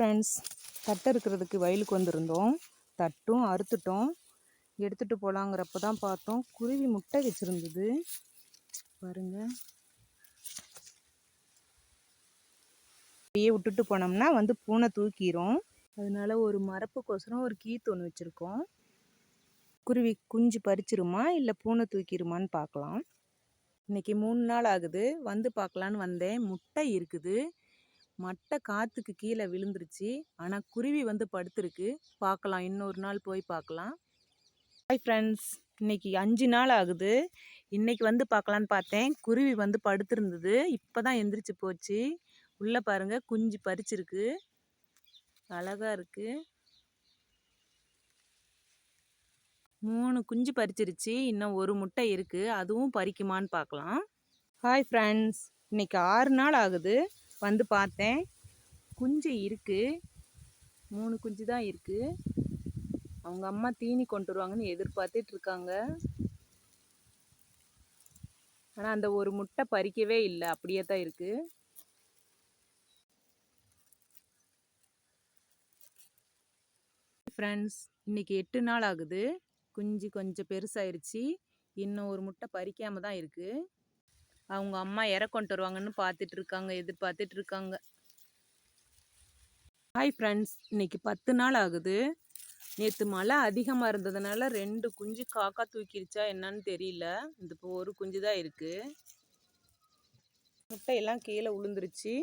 Friends, தட்டை இருக்கிறதுக்கு வயலுக்கு வந்திருந்தோம். தட்டும் அறுத்துட்டோம். எடுத்துகிட்டு போகலாங்கிறப்ப தான் பார்த்தோம் குருவி முட்டை வச்சுருந்தது. பாருங்க, அப்படியே விட்டுட்டு போனோம்னா பூனை தூக்கிடும். அதனால ஒரு மரப்புக்கோசரம் ஒரு கீத்து ஒன்று வச்சுருக்கோம். குருவி குஞ்சு பறிச்சிருமா இல்லை பூனை தூக்கிடுமான்னு பார்க்கலாம். இன்னைக்கு 3 நாள் ஆகுது. பார்க்கலான்னு வந்தேன். முட்டை இருக்குது. மட்டை காற்றுக்கு கீழே விழுந்துருச்சு. ஆனால் குருவி படுத்துருக்கு. பார்க்கலாம், இன்னொரு நாள் போய் பார்க்கலாம். ஹாய் ஃப்ரெண்ட்ஸ், இன்னைக்கு 5 நாள் ஆகுது. இன்னைக்கு பார்க்கலான்னு பார்த்தேன். குருவி படுத்துருந்தது. இப்போ தான் எந்திரிச்சு போச்சு. உள்ளே பாருங்க, குஞ்சு பறிச்சிருக்கு. அழகா இருக்கு. 3 குஞ்சு பறிச்சிருச்சு. இன்னும் ஒரு முட்டை இருக்கு. அதுவும் பறிக்குமான்னு பார்க்கலாம். ஹாய் ஃப்ரெண்ட்ஸ், இன்னைக்கு 6 நாள் ஆகுது. பார்த்தேன். குஞ்சு இருக்கு. 3 குஞ்சு தான் இருக்கு. அவங்க அம்மா தீனி கொண்டு வருவாங்கன்னு எதிர்பார்த்துட்டு இருக்காங்க. ஆனால் அந்த ஒரு முட்டை பறிக்கவே இல்லை, அப்படியே தான் இருக்கு. ஃப்ரெண்ட்ஸ், இன்னைக்கு 8 நாள் ஆகுது. குஞ்சு கொஞ்சம் பெருசாயிருச்சு. இன்னும் ஒரு முட்டை பறிக்காம தான் இருக்கு. அவங்க அம்மா இற கொண்டு வருவாங்கன்னு பார்த்துட்டு இருக்காங்க, எதிர்பார்த்துட்டு இருக்காங்க. ஹாய் ஃப்ரெண்ட்ஸ், இன்னைக்கு 10 நாள் ஆகுது. நேற்று மழை அதிகமாக இருந்ததுனால 2 குஞ்சு காக்கா தூக்கிருச்சா என்னன்னு தெரியல. இப்போ ஒரு குஞ்சு தான் இருக்கு. முட்டையெல்லாம் கீழே விழுந்துருச்சு.